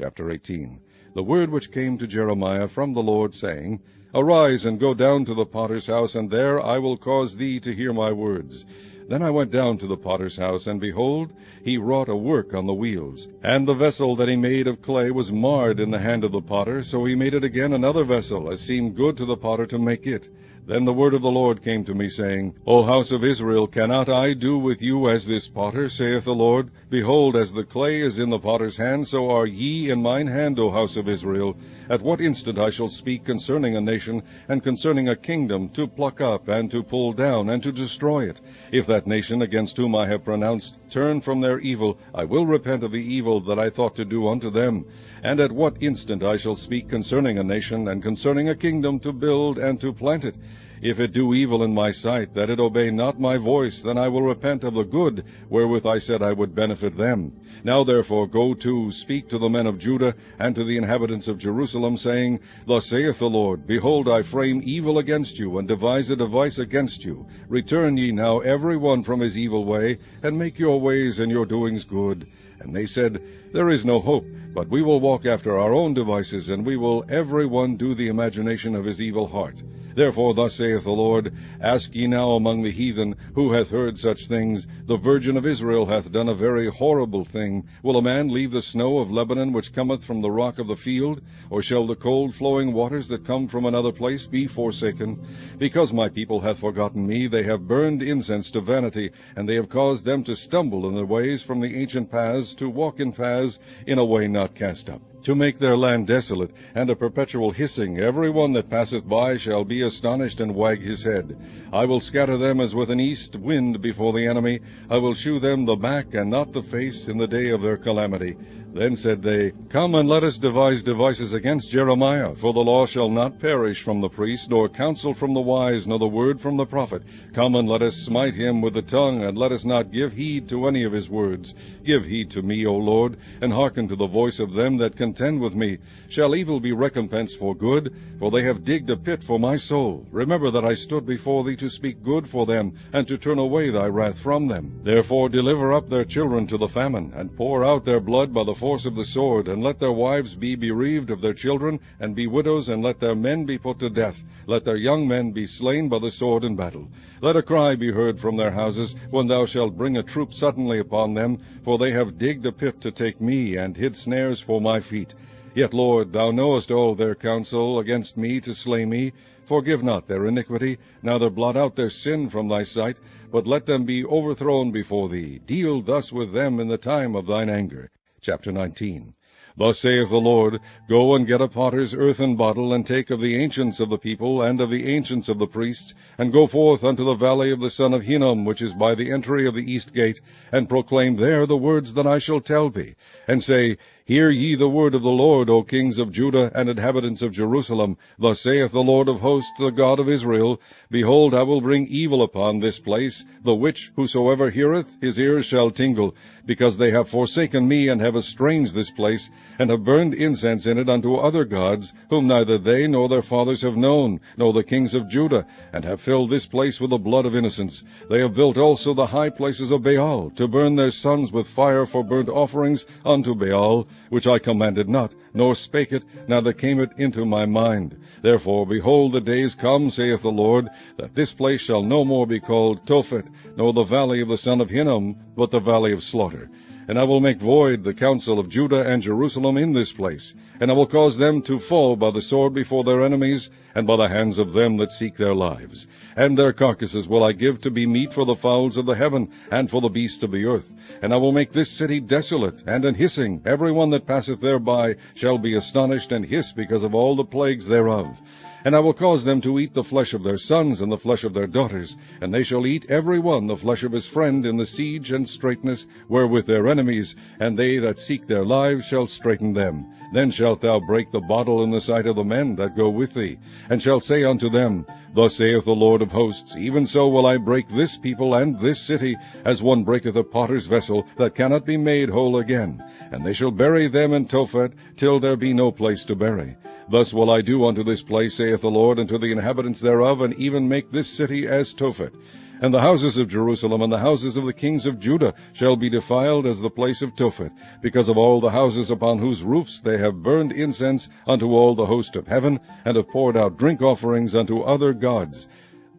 Chapter 18. The word which came to Jeremiah from the Lord, saying, Arise, and go down to the potter's house, and there I will cause thee to hear my words. Then I went down to the potter's house, and behold, he wrought a work on the wheels. And the vessel that he made of clay was marred in the hand of the potter, so he made it again another vessel, as seemed good to the potter to make it. Then the word of the Lord came to me, saying, O house of Israel, cannot I do with you as this potter, saith the Lord? Behold, as the clay is in the potter's hand, so are ye in mine hand, O house of Israel. At what instant I shall speak concerning a nation, and concerning a kingdom, to pluck up, and to pull down, and to destroy it. If that nation against whom I have pronounced turn from their evil, I will repent of the evil that I thought to do unto them. And at what instant I shall speak concerning a nation, and concerning a kingdom, to build and to plant it. If it do evil in my sight, that it obey not my voice, then I will repent of the good wherewith I said I would benefit them. Now therefore go to, speak to the men of Judah, and to the inhabitants of Jerusalem, saying, Thus saith the Lord, Behold, I frame evil against you, and devise a device against you. Return ye now every one from his evil way, and make your ways and your doings good. And they said, There is no hope, but we will walk after our own devices, and we will every one do the imagination of his evil heart. Therefore thus saith the Lord, Ask ye now among the heathen, who hath heard such things? The Virgin of Israel hath done a very horrible thing. Will a man leave the snow of Lebanon, which cometh from the rock of the field? Or shall the cold flowing waters that come from another place be forsaken? Because my people hath forgotten me, they have burned incense to vanity, and they have caused them to stumble in their ways from the ancient paths, to walk in paths in a way not cast up, to make their land desolate, and a perpetual hissing. Every one that passeth by shall be astonished and wag his head. I will scatter them as with an east wind before the enemy. I will shew them the back and not the face in the day of their calamity. Then said they, Come and let us devise devices against Jeremiah, for the law shall not perish from the priest, nor counsel from the wise, nor the word from the prophet. Come and let us smite him with the tongue, and let us not give heed to any of his words. Give heed to me, O Lord, and hearken to the voice of them that contend with me. Shall evil be recompensed for good? For they have digged a pit for my soul. Remember that I stood before thee to speak good for them, and to turn away thy wrath from them. Therefore deliver up their children to the famine, and pour out their blood by the force of the sword, and let their wives be bereaved of their children, and be widows, and let their men be put to death. Let their young men be slain by the sword in battle. Let a cry be heard from their houses, when thou shalt bring a troop suddenly upon them, for they have digged a pit to take me, and hid snares for my feet. Yet, Lord, thou knowest all their counsel against me to slay me. Forgive not their iniquity, neither blot out their sin from thy sight, but let them be overthrown before thee. Deal thus with them in the time of thine anger. Chapter 19. Thus saith the Lord, Go and get a potter's earthen bottle, and take of the ancients of the people, and of the ancients of the priests, and go forth unto the valley of the son of Hinnom, which is by the entry of the east gate, and proclaim there the words that I shall tell thee, and say, Hear ye the word of the Lord, O kings of Judah and inhabitants of Jerusalem. Thus saith the Lord of hosts, the God of Israel, Behold, I will bring evil upon this place, the which whosoever heareth, his ears shall tingle, because they have forsaken me, and have estranged this place, and have burned incense in it unto other gods, whom neither they nor their fathers have known, nor the kings of Judah, and have filled this place with the blood of innocents. They have built also the high places of Baal, to burn their sons with fire for burnt offerings unto Baal, which I commanded not, nor spake it, neither came it into my mind. Therefore, behold, the days come, saith the Lord, that this place shall no more be called Tophet, nor the valley of the son of Hinnom, but the valley of slaughter. And I will make void the counsel of Judah and Jerusalem in this place, and I will cause them to fall by the sword before their enemies, and by the hands of them that seek their lives. And their carcasses will I give to be meat for the fowls of the heaven, and for the beasts of the earth. And I will make this city desolate, and an hissing. Every one that passeth thereby shall be astonished, and hiss because of all the plagues thereof. And I will cause them to eat the flesh of their sons, and the flesh of their daughters, and they shall eat every one the flesh of his friend in the siege and straitness wherewith their enemies, and they that seek their lives shall straiten them. Then shalt thou break the bottle in the sight of the men that go with thee, and shalt say unto them, Thus saith the Lord of hosts, Even so will I break this people and this city, as one breaketh a potter's vessel, that cannot be made whole again. And they shall bury them in Tophet, till there be no place to bury. Thus will I do unto this place, saith the Lord, and to the inhabitants thereof, and even make this city as Tophet. And the houses of Jerusalem and the houses of the kings of Judah shall be defiled as the place of Tophet, because of all the houses upon whose roofs they have burned incense unto all the host of heaven, and have poured out drink offerings unto other gods.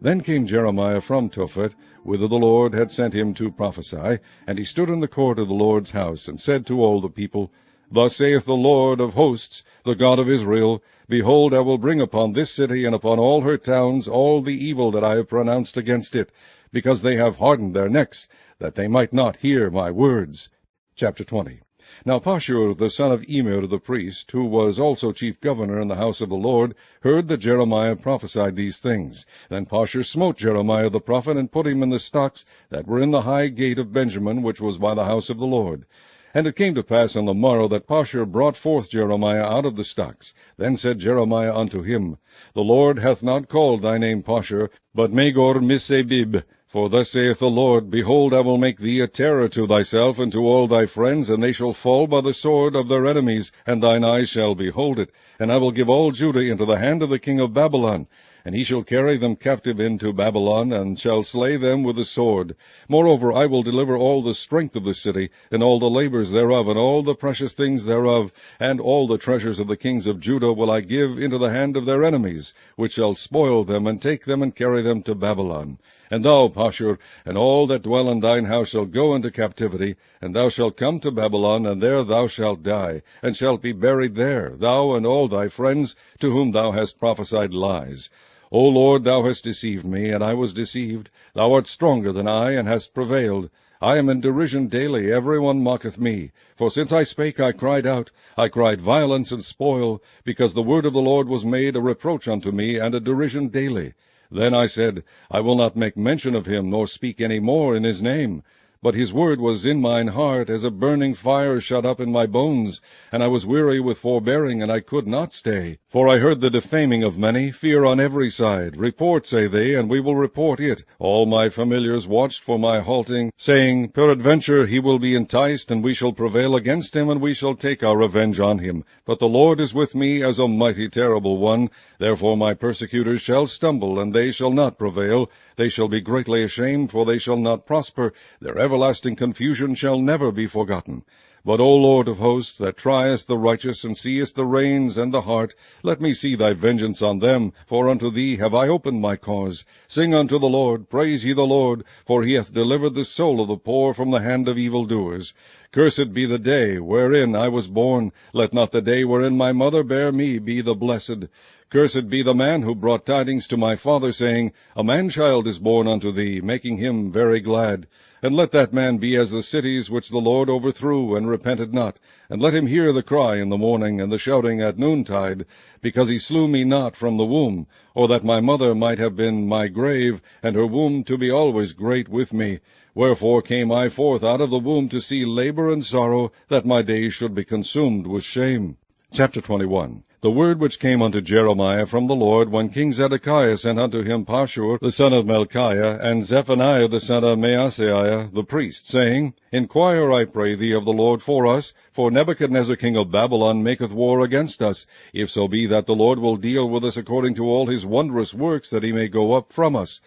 Then came Jeremiah from Tophet, whither the Lord had sent him to prophesy, and he stood in the court of the Lord's house, and said to all the people, Thus saith the Lord of hosts, the God of Israel, Behold, I will bring upon this city and upon all her towns all the evil that I have pronounced against it, because they have hardened their necks, that they might not hear my words. Chapter 20. Now Pashur the son of Immer the priest, who was also chief governor in the house of the Lord, heard that Jeremiah prophesied these things. Then Pashur smote Jeremiah the prophet, and put him in the stocks that were in the high gate of Benjamin, which was by the house of the Lord. And it came to pass on the morrow that Pashur brought forth Jeremiah out of the stocks. Then said Jeremiah unto him, The Lord hath not called thy name Pashur, but Magor-Missabib. For thus saith the Lord, Behold, I will make thee a terror to thyself and to all thy friends, and they shall fall by the sword of their enemies, and thine eyes shall behold it. And I will give all Judah into the hand of the king of Babylon, and he shall carry them captive into Babylon, and shall slay them with the sword. Moreover, I will deliver all the strength of the city, and all the labors thereof, and all the precious things thereof, and all the treasures of the kings of Judah will I give into the hand of their enemies, which shall spoil them, and take them, and carry them to Babylon. And thou, Pashur, and all that dwell in thine house shall go into captivity, and thou shalt come to Babylon, and there thou shalt die, and shalt be buried there, thou and all thy friends, to whom thou hast prophesied lies. O Lord, thou hast deceived me, and I was deceived. Thou art stronger than I, and hast prevailed. I am in derision daily, every one mocketh me. For since I spake, I cried out. I cried violence and spoil, because the word of the Lord was made a reproach unto me, and a derision daily. Then I said, I will not make mention of him, nor speak any more in his name. But his word was in mine heart, as a burning fire shut up in my bones, and I was weary with forbearing, and I could not stay. For I heard the defaming of many, fear on every side. Report, say they, and we will report it. All my familiars watched for my halting, saying, Peradventure he will be enticed, and we shall prevail against him, and we shall take our revenge on him. But the Lord is with me as a mighty terrible one. Therefore my persecutors shall stumble, and they shall not prevail. They shall be greatly ashamed, for they shall not prosper. Their everlasting confusion shall never be forgotten. But, O Lord of hosts, that triest the righteous, and seest the reins and the heart, let me see thy vengeance on them, for unto thee have I opened my cause. Sing unto the Lord, praise ye the Lord, for he hath delivered the soul of the poor from the hand of evildoers. Cursed be the day wherein I was born. Let not the day wherein my mother bare me be the blessed. Cursed be the man who brought tidings to my father, saying, A man-child is born unto thee, making him very glad. And let that man be as the cities which the Lord overthrew, and repented not. And let him hear the cry in the morning, and the shouting at noontide, because he slew me not from the womb, or that my mother might have been my grave, and her womb to be always great with me. Wherefore came I forth out of the womb to see labor and sorrow, that my days should be consumed with shame. Chapter 21. The word which came unto Jeremiah from the Lord, when King Zedekiah sent unto him Pashur the son of Melchiah, and Zephaniah the son of Maaseiah the priest, saying, Inquire, I pray thee, of the Lord for us, for Nebuchadnezzar king of Babylon maketh war against us, if so be that the Lord will deal with us according to all his wondrous works, that he may go up from us.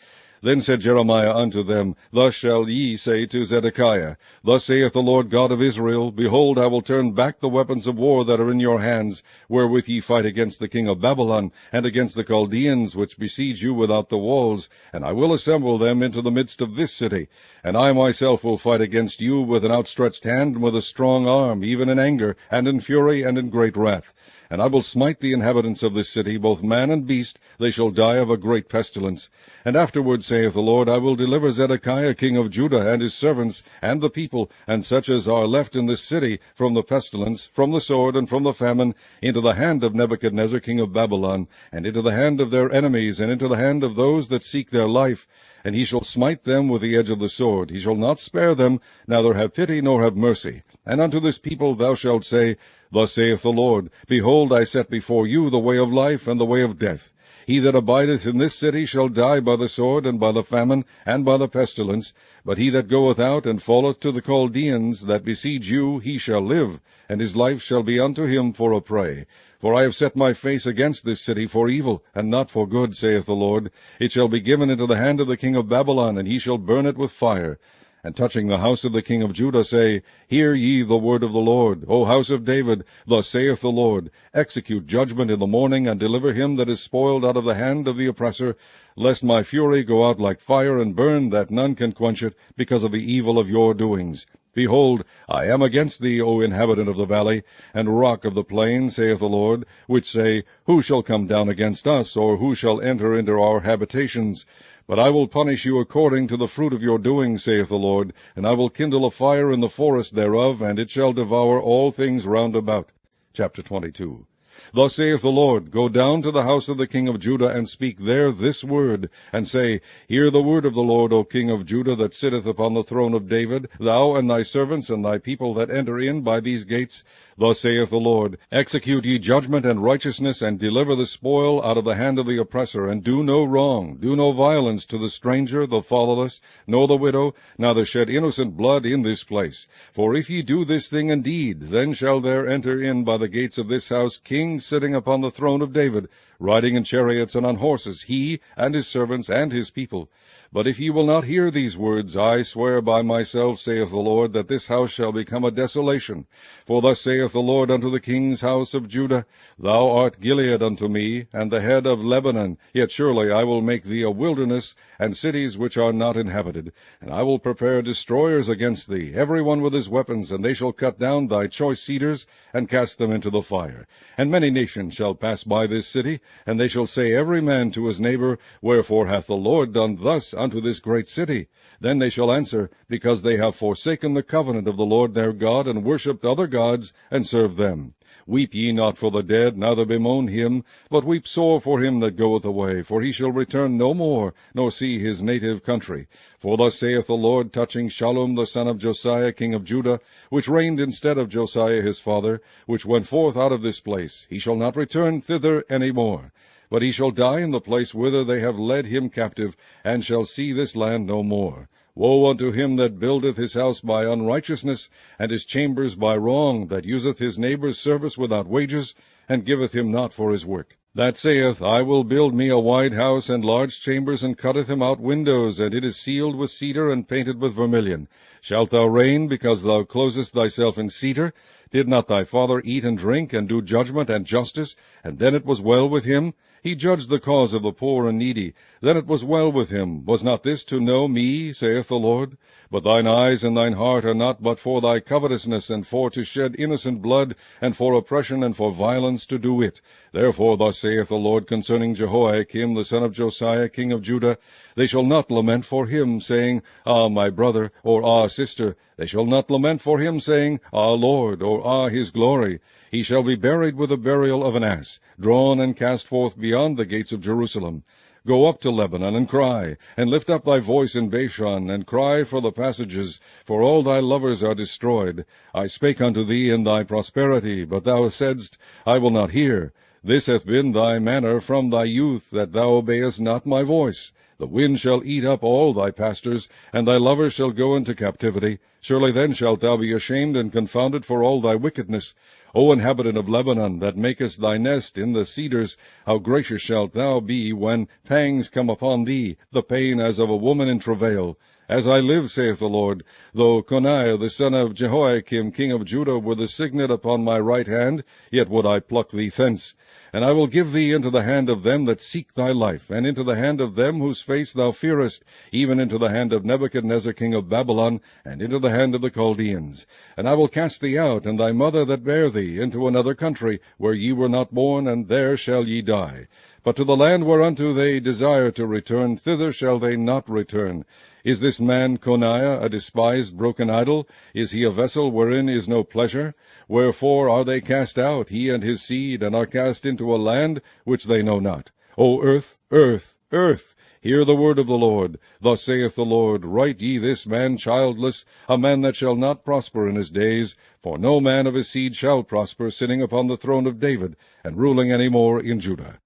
Then said Jeremiah unto them, Thus shall ye say to Zedekiah, Thus saith the Lord God of Israel, Behold, I will turn back the weapons of war that are in your hands, wherewith ye fight against the king of Babylon, and against the Chaldeans, which besiege you without the walls, and I will assemble them into the midst of this city. And I myself will fight against you with an outstretched hand, and with a strong arm, even in anger, and in fury, and in great wrath. And I will smite the inhabitants of this city, both man and beast, they shall die of a great pestilence. And afterward, saith the Lord, I will deliver Zedekiah king of Judah, and his servants, and the people, and such as are left in this city, from the pestilence, from the sword, and from the famine, into the hand of Nebuchadnezzar king of Babylon, and into the hand of their enemies, and into the hand of those that seek their life. And he shall smite them with the edge of the sword. He shall not spare them, neither have pity nor have mercy. And unto this people thou shalt say, Thus saith the Lord, Behold, I set before you the way of life and the way of death. He that abideth in this city shall die by the sword, and by the famine, and by the pestilence. But he that goeth out and falleth to the Chaldeans that besiege you, he shall live, and his life shall be unto him for a prey. For I have set my face against this city for evil, and not for good, saith the Lord. It shall be given into the hand of the king of Babylon, and he shall burn it with fire. And touching the house of the king of Judah, say, Hear ye the word of the Lord, O house of David. Thus saith the Lord, Execute judgment in the morning, and deliver him that is spoiled out of the hand of the oppressor, lest my fury go out like fire, and burn, that none can quench it, because of the evil of your doings. Behold, I am against thee, O inhabitant of the valley, and rock of the plain, saith the Lord, which say, Who shall come down against us, or who shall enter into our habitations? But I will punish you according to the fruit of your doing, saith the Lord, and I will kindle a fire in the forest thereof, and it shall devour all things round about. Chapter 22. Thus saith the Lord, Go down to the house of the king of Judah, and speak there this word, and say, Hear the word of the Lord, O king of Judah, that sitteth upon the throne of David, thou and thy servants and thy people that enter in by these gates. Thus saith the Lord, Execute ye judgment and righteousness, and deliver the spoil out of the hand of the oppressor, and do no wrong, do no violence to the stranger, the fatherless, nor the widow, neither shed innocent blood in this place. For if ye do this thing indeed, then shall there enter in by the gates of this house kings sitting upon the throne of David, riding in chariots and on horses, he and his servants and his people. But if ye will not hear these words, I swear by myself, saith the Lord, that this house shall become a desolation. For thus saith the Lord unto the king's house of Judah, Thou art Gilead unto me, and the head of Lebanon, yet surely I will make thee a wilderness, and cities which are not inhabited. And I will prepare destroyers against thee, every one with his weapons, and they shall cut down thy choice cedars, and cast them into the fire. And many nations shall pass by this city, and they shall say every man to his neighbor, Wherefore hath the Lord done thus unto this great city? Then they shall answer, Because they have forsaken the covenant of the Lord their God, and worshipped other gods, and served them. Weep ye not for the dead, neither bemoan him, but weep sore for him that goeth away, for he shall return no more, nor see his native country. For thus saith the Lord touching Shallum the son of Josiah king of Judah, which reigned instead of Josiah his father, which went forth out of this place, He shall not return thither any more. But he shall die in the place whither they have led him captive, and shall see this land no more. Woe unto him that buildeth his house by unrighteousness, and his chambers by wrong, that useth his neighbour's service without wages, and giveth him not for his work. That saith, I will build me a wide house and large chambers, and cutteth him out windows, and it is sealed with cedar, and painted with vermilion. Shalt thou reign, because thou closest thyself in cedar? Did not thy father eat and drink, and do judgment and justice, and then it was well with him? He judged the cause of the poor and needy. Then it was well with him. Was not this to know me, saith the Lord? But thine eyes and thine heart are not but for thy covetousness, and for to shed innocent blood, and for oppression, and for violence to do it. Therefore thus saith the Lord concerning Jehoiakim the son of Josiah king of Judah, They shall not lament for him, saying, Ah, my brother, or Ah, sister. They shall not lament for him, saying, Ah, Lord, or Ah, his glory. He shall be buried with the burial of an ass, drawn and cast forth beyond the gates of Jerusalem. Go up to Lebanon, and cry, and lift up thy voice in Bashan, and cry for the passages, for all thy lovers are destroyed. I spake unto thee in thy prosperity, but thou saidst, I will not hear. This hath been thy manner from thy youth, that thou obeyest not my voice. The wind shall eat up all thy pastors, and thy lovers shall go into captivity. Surely then shalt thou be ashamed and confounded for all thy wickedness. O inhabitant of Lebanon, that makest thy nest in the cedars, how gracious shalt thou be when pangs come upon thee, the pain as of a woman in travail. As I live, saith the Lord, though Coniah the son of Jehoiakim king of Judah were the signet upon my right hand, yet would I pluck thee thence. And I will give thee into the hand of them that seek thy life, and into the hand of them whose face thou fearest, even into the hand of Nebuchadnezzar king of Babylon, and into the hand of the Chaldeans. And I will cast thee out, and thy mother that bare thee, into another country, where ye were not born, and there shall ye die. But to the land whereunto they desire to return, thither shall they not return. Is this man Coniah a despised broken idol? Is he a vessel wherein is no pleasure? Wherefore are they cast out, he and his seed, and are cast into a land which they know not? O earth, earth, earth, hear the word of the Lord. Thus saith the Lord, Write ye this man childless, a man that shall not prosper in his days, for no man of his seed shall prosper, sitting upon the throne of David, and ruling any more in Judah.